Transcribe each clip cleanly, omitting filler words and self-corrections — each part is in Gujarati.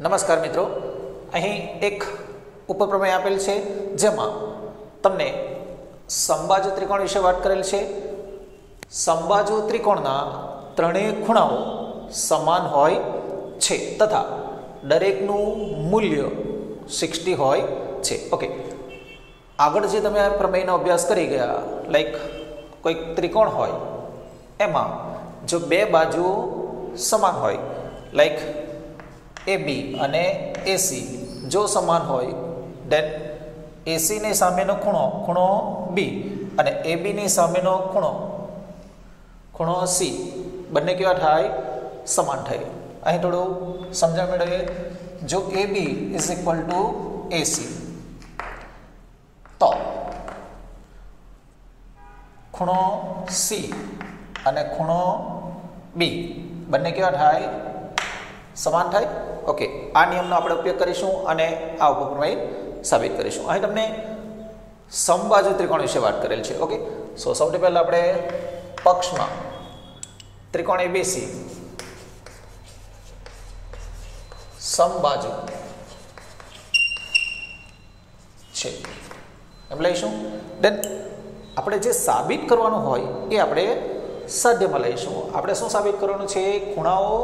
નમસ્કાર મિત્રો, અહીં એક ઉપપ્રમેય આપેલ છે જેમાં તમને સમબાજુ ત્રિકોણ વિશે વાત કરેલ છે. સમબાજુ ત્રિકોણના ત્રણેય ખૂણાઓ સમાન હોય છે તથા દરેકનું મૂલ્ય 60 હોય છે. ઓકે, આગળ જે તમે આ પ્રમેયનો અભ્યાસ કરી ગયા, લાઈક કોઈક ત્રિકોણ હોય એમાં જો બે બાજુઓ સમાન હોય, લાઈક AB અને AC જો સમાન હોય, દેન AC ની સામેનો ખૂણો B અને AB ની સામેનો ખૂણો C બંને કેવા થાય? સમાન થાય. અહીં થોડું સમજણ મેળવીએ. જો AB is equal two AC તો ખૂણો C અને ખૂણો B બંને કેવા થાય? સમાન થાય. ઓકે, આ નિયમનો આપણે ઉપયોગ કરીશું અને આ ઉપપ્રમેય સાબિત કરીશું. અહીં તમને સમબાજુ ત્રિકોણ વિશે વાત કરેલ છે. ઓકે, સો સૌથી પહેલા આપણે પક્ષમાં ત્રિકોણ ABC સમબાજુ છે એમ લઈશું. દેન આપણે જે સાબિત કરવાનું હોય એ આપણે સાધ્યમાં લઈશું. આપણે શું સાબિત કરવાનું છે? ખૂણાઓ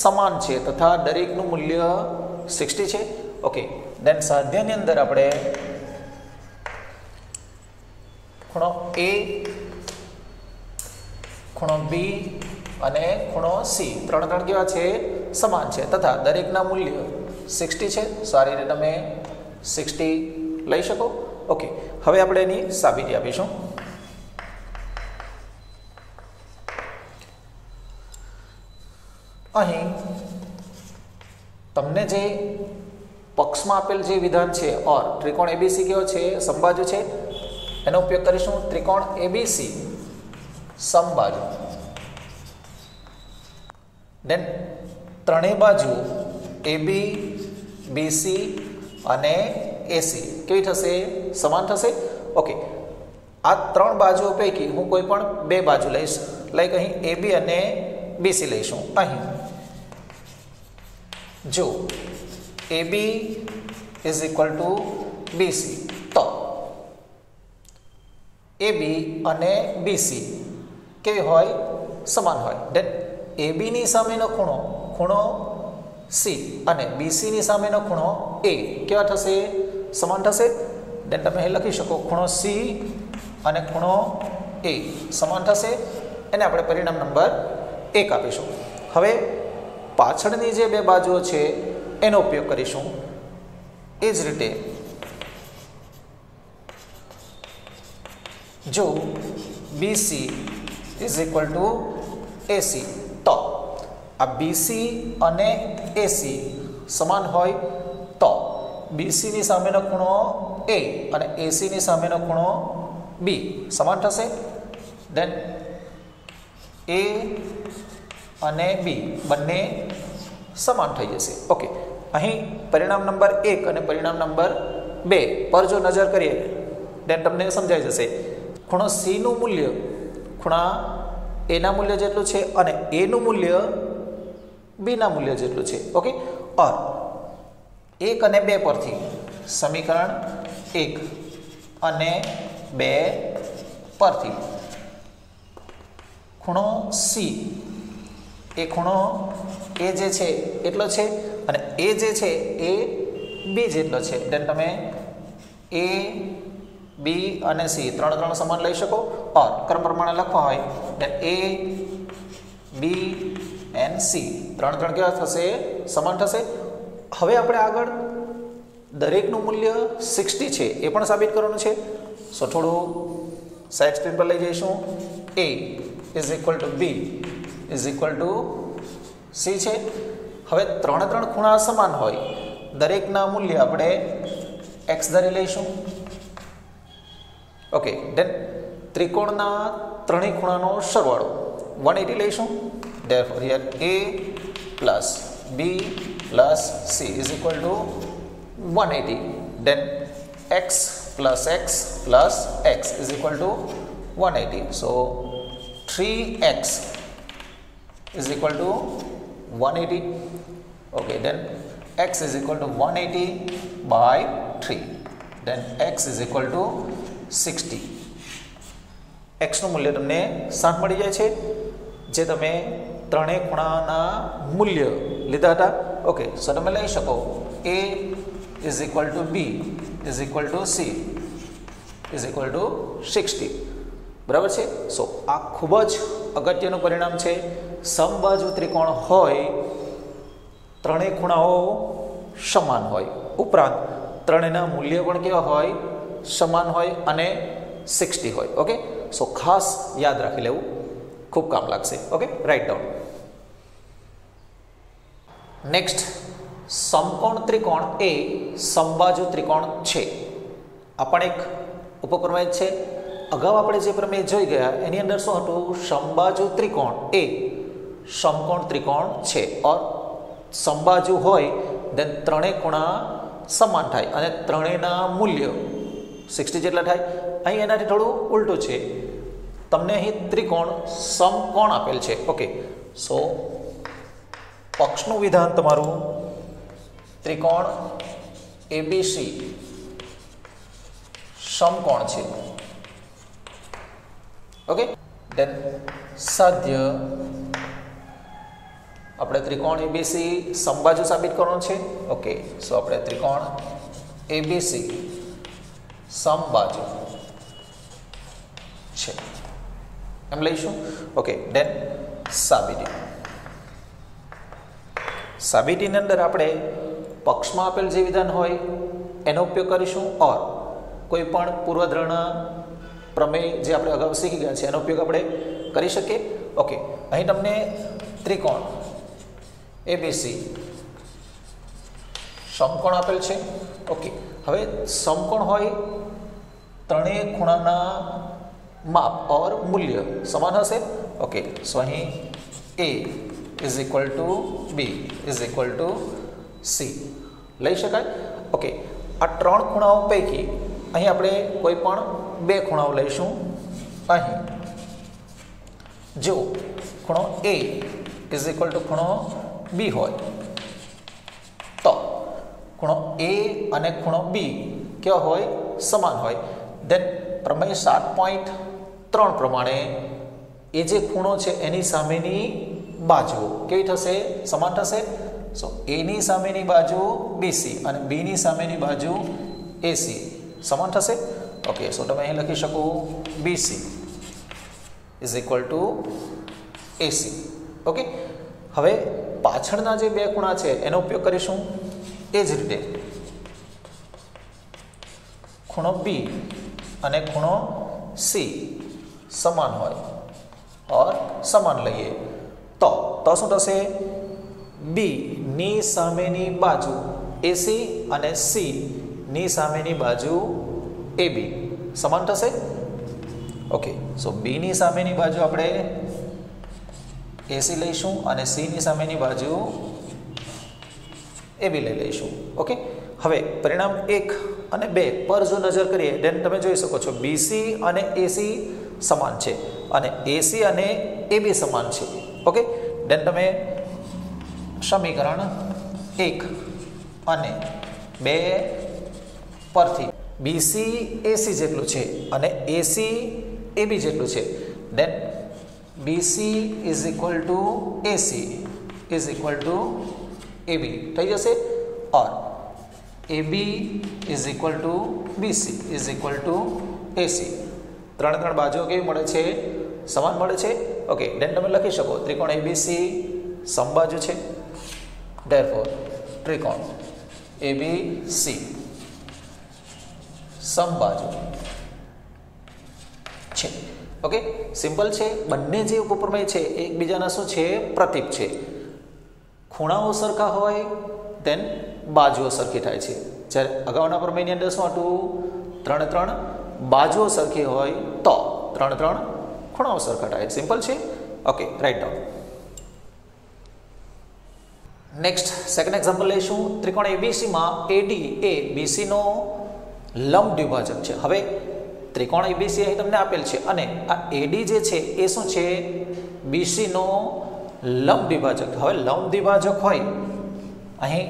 સમાન છે તથા દરેકનું મૂલ્ય 60 છે. ઓકે, દેન સાધ્યની અંદર આપણે ખૂણો A, ખૂણો B અને ખૂણો C ત્રણ કેવા છે? સમાન છે તથા દરેકના મૂલ્ય 60 છે. સારી રીતે તમે 60 લઈ શકો. ઓકે, હવે આપણે એની સાબિતી આપીશું. અહીં તમને જે પક્ષમાં આપેલ જે વિધાન છે ઓર ત્રિકોણ ABC કેવો છે? સમબાજુ છે. એનો ઉપયોગ કરીશું. ત્રિકોણ ABC સમબાજુ. દેન ત્રણેય બાજુ AB, BC અને AC કેવી થશે? સમાન થશે. ઓકે, આ ત્રણ બાજુઓ પૈકી હું કોઈ પણ બે બાજુ લઈશ. લાઈક અહીં AB અને BC લઈશું. અહીં જો AB is equal two BC તો AB અને BC કેવી હોય? સમાન હોય. દેન AB ની સામેનો ખૂણો C અને BC ની સામેનો ખૂણો A કેવા થશે? સમાન થશે. દેન તમે અહીં લખી શકો ખૂણો C અને ખૂણો A સમાન થશે. એને આપણે પરિણામ નંબર 1 આપીશું. હવે પાછળની જે બે બાજુઓ છે એનો ઉપયોગ કરીશું. એ જ રીતે જો BC is equal two AC તો આ BC અને AC સમાન હોય તો BC ની સામેનો ખૂણો A અને AC ની સામેનો ખૂણો B સમાન થશે. દેન A અને B બંને સમાન થઈ જશે. ઓકે, અહીં પરિણામ નંબર 1 અને પરિણામ નંબર 2 પર જો નજર કરીએ દેન તમને સમજાઈ જશે. ખૂણો C નું મૂલ્ય ખૂણા A ના મૂલ્ય જેટલું છે અને A નું મૂલ્ય B ના મૂલ્ય જેટલું છે. ઓકે, ઓર 1 અને 2 પરથી સમીકરણ 1 અને 2 પરથી ખૂણો C એ ખૂણો A જે છે એટલો છે અને A જે છે એ B જેટલો છે. દેન તમે A, B અને C ત્રણ સમાન લઈ શકો. ઓર ક્રમ પ્રમાણે લખવા હોય દેન A, B એન્ડ C ત્રણ કેવા થશે? સમાન થશે. હવે આપણે આગળ દરેકનું મૂલ્ય 60 છે એ પણ સાબિત કરવાનું છે. સો થોડું સાઈડ સ્ક્રીન પર લઈ જઈશું. A is equal two B is equal two C છે. હવે ત્રણ ખૂણા સમાન હોય, દરેકના મૂલ્ય આપણે x ધરી લઈશું. ઓકે, દેન ત્રિકોણના ત્રણેય ખૂણાનો સરવાળો 180 લઈશું. Therefore here A plus B plus C is equal to 180. Then x plus x is equal to 180. So 3x is equal to 180. Okay, then x is equal to 180 by 3, then x is equal to 60. x નું મૂલ્ય તમને 60 મળી જાય છે, જે તમે ત્રણેય ખૂણાના મૂલ્ય લીધા હતા. ઓકે, સો તમે લઈ શકો a is equal to b is equal to c is equal to 60. બરાબર છે. સો આ ખૂબ જ અગત્યનું પરિણામ છે. સમબાજુ ત્રિકોણ હોય, ત્રણેય ખૂણાઓ સમાન હોય, ઉપરાંત ત્રણેયના મૂલ્ય પણ કેવા હોય? સમાન હોય અને 60 હોય. ઓકે, સો ખાસ યાદ રાખી લેવું, ખૂબ કામ લાગશે. Okay, write down. નેક્સ્ટ, સમકોણ ત્રિકોણ એ સમબાજુ ત્રિકોણ છે. આ પણ એક ઉપપ્રમેય છે. અગાઉ આપણે જે પ્રમેય જોઈ ગયા એની અંદર શું હતું? સમબાજુ ત્રિકોણ એ સમકોણ ત્રિકોણ છે, ઓર સમબાજુ હોય દેન ત્રણેય ખૂણા સમાન થાય અને ત્રણેયના મૂલ્ય 60 જેટલા થાય. અહીં એનાથી થોડું ઉલટું છે. તમને અહીં ત્રિકોણ સમકોણ આપેલ છે. ઓકે, સો પક્ષનું વિધાન તમારું ત્રિકોણ એબીસી સમકોણ છે. ઓકે, દેન સાધ્ય આપણે ત્રિકોણ એબીસી સમબાજુ સાબિત કરવાનું છે. ઓકે, સો આપણે ત્રિકોણ એબીસી સમબાજુ છે એમ લઈશું. ઓકે, દેન સાબિતી. સાબિતીની અંદર આપણે પક્ષમાં આપેલ જે વિધાન હોય એનો ઉપયોગ કરીશું, ઓર કોઈ પણ પૂર્વધારણા પ્રમેય જે આપણે અગાઉ શીખી ગયા છે એનો ઉપયોગ આપણે કરી શકીએ. ઓકે, અહીં તમને ત્રિકોણ એબીસી સમકોણ આપેલ છે. ઓકે, હવે સમકોણ હોય, ત્રણેય ખૂણાના માપ ઓર મૂલ્ય સમાન હશે. ઓકે, સો અહીં A is equal to B is equal to C લઈ શકાય. ઓકે, આ ત્રણ ખૂણાઓ પૈકી અહીં આપણે કોઈ પણ બે ખૂણાઓ લઈશું. અહીં જો ખૂણો એ ઇઝ ઇક્વલ ટુ ખૂણો બી હોય તો ખૂણો એ અને ખૂણો બી કેવા હોય? સમાન હોય. દેન પ્રમેય 7.3 પ્રમાણે એ જે ખૂણો છે એની સામેની બાજુ કેવી થશે? સમાન થશે. સો એની સામેની બાજુ બીસી અને બીની સામેની બાજુ એસી સમાન થશે. ઓકે, સો તમે અહીં લખી શકો BC is equal to AC. Okay, હવે પાછળના જે બે ખૂણા છે એનો ઉપયોગ કરીશું. એ જ રીતે ખૂણો બી અને ખૂણો સી સમાન હોય ઓર સમાન લઈએ તો શું થશે? બી ની સામેની બાજુ એસી અને સી ની સામેની બાજુ એબી સમાન થશે. ઓકે, સો બી ની સામેની બાજુ આપણે એસી લઈશું અને સી ની સામેની બાજુ એબી લઈ લઈશું. ઓકે, હવે પરિણામ 1 અને 2 પર જો નજર કરીએ દેન તમે જોઈ શકો છો બીસી અને એસી સમાન છે અને એસી અને એબી સમાન છે. ઓકે, દેન તમે સમીકરણ 1 અને 2 પરથી બીસી એસી જેટલું છે અને એસી એબી જેટલું છે, then B C is equal to A C is equal to A B થઈ જશે. Or A B is equal to B C is equal to A C. ત્રણ બાજુઓ કેવી મળે છે? સમાન મળે છે. ઓકે, દેન તમે લખી શકો ત્રિકોણ એબીસી સમબાજુ છે. ધેરફોર ત્રિકોણ એબીસી સમબાજુ છે. ઓકે, સિમ્પલ છે. બંને જે ઉપપ્રમેય છે એકબીજાના શું છે? પ્રતીક છે. ખૂણાઓ સરખા હોય દેન બાજુઓ સરખી થાય છે. જ્યારે અગાઉના પ્રમેયની અંદર શું હતું? ત્રણ બાજુઓ સરખી હોય તો ત્રણ ખૂણાઓ સરખા થાય. સિમ્પલ છે. Okay, write down. Next second example લઈશું. ત્રિકોણ એબીસીમાં એડી એ બીસીનો લંબ દ્વિભાજક છે. હવે ત્રિકોણ એબીસી અહીં તમને આપેલ છે અને આ એડી જે છે એ શું છે? બીસીનો લંબ દ્વિભાજક. હવે લંબ દ્વિભાજક હોય અહીં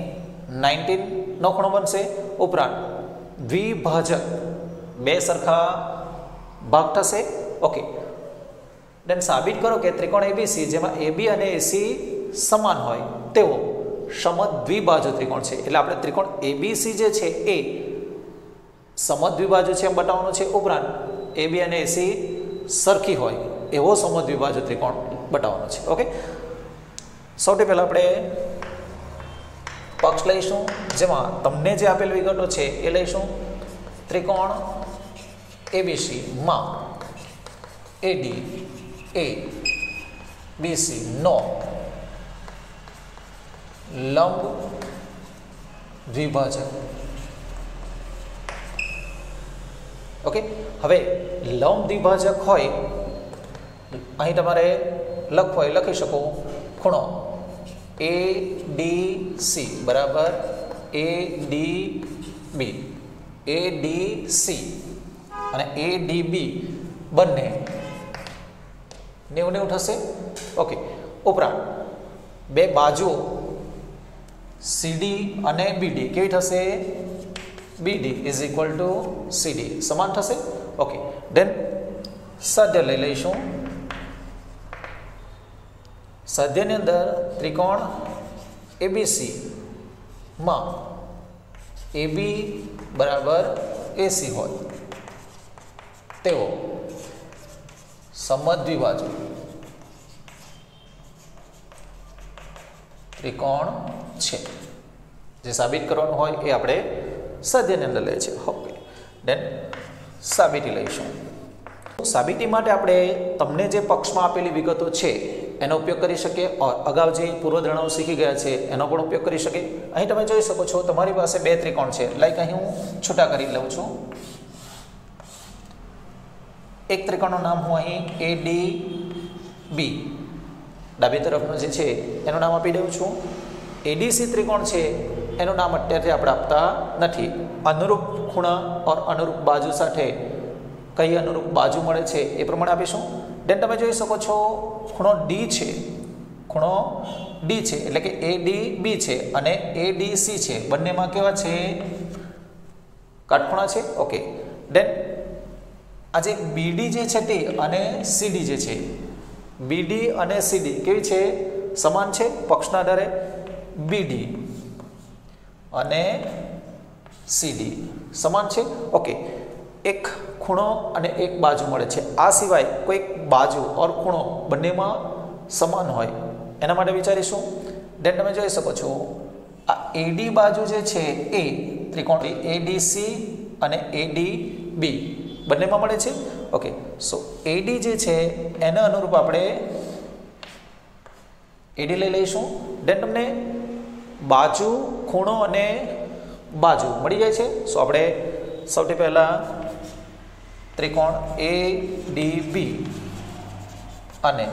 19 નો ખૂણો બનશે, ઉપરાંત દ્વિભાજક બે સરખા ભાગ થશે. ઓકે, દેન સાબિત કરો કે ત્રિકોણ એબીસી જેમાં એબી અને એસી સમાન હોય તેવો સમદ્વિબાજુ ત્રિકોણ છે. એટલે આપણે ત્રિકોણ એબીસી જે છે એ સમદ્વિબાજુ છે એમ બતાવવાનું છે, ઉપરાંત એબી અને એસી સરખી હોય એવો સમદ્વિબાજુ ત્રિકોણ બતાવવાનો છે. ઓકે, સૌથી પહેલાં આપણે પક્ષ લઈશું, જેમાં તમને જે આપેલ વિગતો છે એ લઈશું. ત્રિકોણ એબીસી માં એડી એ બીસી નો લંબ દ્વિભાજક. ઓકે, હવે લંબ દ્વિભાજક હોય અહીં તમારે લખવું હોય લખી શકો ખૂણો એ ડી સી બરાબર એ ડી બી, એ ડી સી અને એ ડી બી બંને 90 થશે. ઓકે, ઉપરાંત બે બાજુઓ સીડી અને બીડી કેવી થશે? બીડી ઇઝ ઇક્વલ ટુ સીડી સમાન થશે. ઓકે, દેન સાધ્ય લઈ લઈશું. સાધ્યની અંદર ત્રિકોણ એબીસી માં એબી બરાબર એસી હોય તેવો સમદ્વિબાજુ ત્રિકોણ છે. જે સાબિત કરવાનું હોય એ આપણે સાધ્યની અંદર લઈએ છીએ. ઓકે, દેન સાબિતી લઈશું. સાબિતી માટે આપણે તમને જે પક્ષમાં આપેલી વિગતો છે એનો ઉપયોગ કરી શકીએ, અગાઉ જે પૂર્વધારણાઓ શીખી ગયા છે એનો પણ ઉપયોગ કરી શકીએ. અહીં તમે જોઈ શકો છો તમારી પાસે બે ત્રિકોણ છે. લાઈક અહીં હું છૂટા કરી લઉં છું. એક ત્રિકોણનું નામ હું અહીં એ ડી બી ડાબી તરફનું જે છે એનું નામ આપી દઉં છું. એડીસી ત્રિકોણ છે એનું નામ અત્યારથી આપણે આપતા નથી. અનુરૂપ ખૂણા ઓર અનુરૂપ બાજુ સાથે કઈ અનુરૂપ બાજુ મળે છે એ પ્રમાણે આપીશું. દેન તમે જોઈ શકો છો ખૂણો ડી છે, ખૂણો ડી છે એટલે કે એ ડી બી છે અને એ ડી સી છે, બંનેમાં કેવા છે? કાટખૂણા છે. ઓકે, દેન આજે બીડી જે છે તે અને સીડી જે છે, બીડી અને સીડી કેવી છે? સમાન છે પક્ષના આધારે. બીડી અને સીડી સમાન છે. ઓકે, એક ખૂણો અને એક બાજુ મળે છે. આ સિવાય કોઈક બાજુ ઓર ખૂણો બંનેમાં સમાન હોય એના માટે વિચારીશું. દેન તમે જોઈ શકો છો આ એડી બાજુ જે છે એ ત્રિકોણ એડીસી અને એડી બી બંનેમાં મળે છે. ઓકે, સો એડી જે છે એને અનુરૂપ આપણે એડી લઈ લઈશું. દેન તમને બાજુ, ખૂણો અને બાજુ મળી જાય છે. સો આપણે સૌથી પહેલાં ત્રિકોણ એ ડી બી અને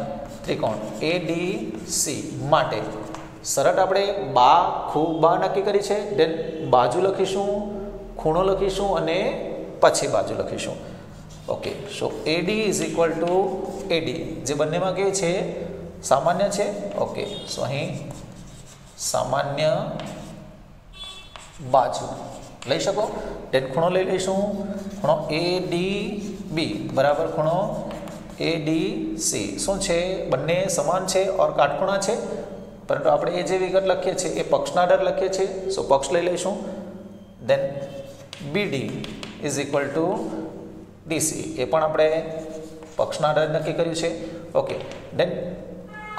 ત્રિકોણ એ ડી સી માટે શરત આપણે બા ખૂ બા નક્કી કરી છે. દેન બાજુ લખીશું, ખૂણો લખીશું અને પછી બાજુ લખીશું. Okay, so A D is equal to A D જે બંનેમાં કેવી છે? સામાન્ય છે. ઓકે, સો અહીં સામાન્ય બાજુ લઈ શકો. દેન ખૂણો લઈ લઈશું. ખૂણો એ ડી બી બરાબર ખૂણો એ ડી સી શું છે? બંને સમાન છે ઓર કાટખૂણા છે, પરંતુ આપણે એ જે વિગત લખીએ છીએ એ પક્ષના આધારે લખીએ છીએ. સો પક્ષ લઈ લઈશું. દેન બીડી ઇઝ ઇક્વલ ટુ ડીસી એ પણ આપણે પક્ષના આધારે નક્કી કર્યું છે. ઓકે, દેન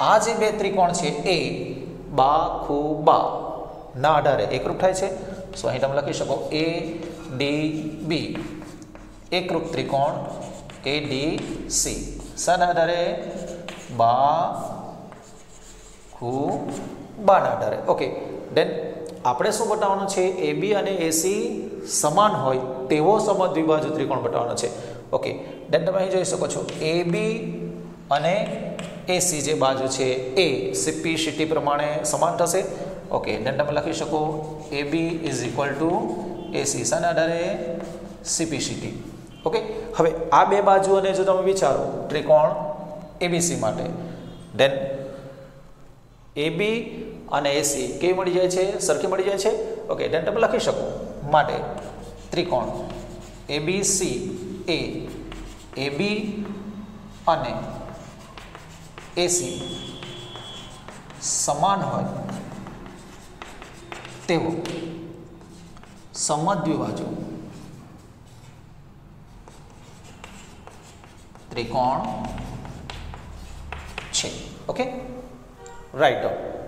આ જે બે ત્રિકોણ છે એ બા ખૂ બા ના આધારે એકરૂપ થાય છે. સો અહીં તમે લખી શકો એ ડી બી એકરૂપ ત્રિકોણ એ ડી સી શાના આધારે? બા ખૂ બાના આધારે. ઓકે, દેન આપણે શું બતાવવાનું છે? એ બી અને એસી સમાન હોય તેવો સમદ્વિબાજુ ત્રિકોણ બતાવવાનો છે. ઓકે, દેન તમે અહીં જોઈ શકો છો એ બી અને એસી જે બાજુ છે એ સીપી સીટી પ્રમાણે સમાન થશે. ઓકે, દેન તમે લખી શકો એ બી ઇઝ ઇક્વલ ટુ એસી શાના આધારે? CP city. ઓકે, હવે આ બે બાજુઓને જો તમે વિચારો ત્રિકોણ એબીસી માટે, દેન એબી અને એસી કેવી મળી જાય છે? સરખી મળી જાય છે. ઓકે, then તમે લખી શકો. માટે ત્રિકોણ એબીસી એ એબી અને એસી સમાન હોય તેવો સમદ્વિબાજુ ત્રિકોણ છે. Okay, right.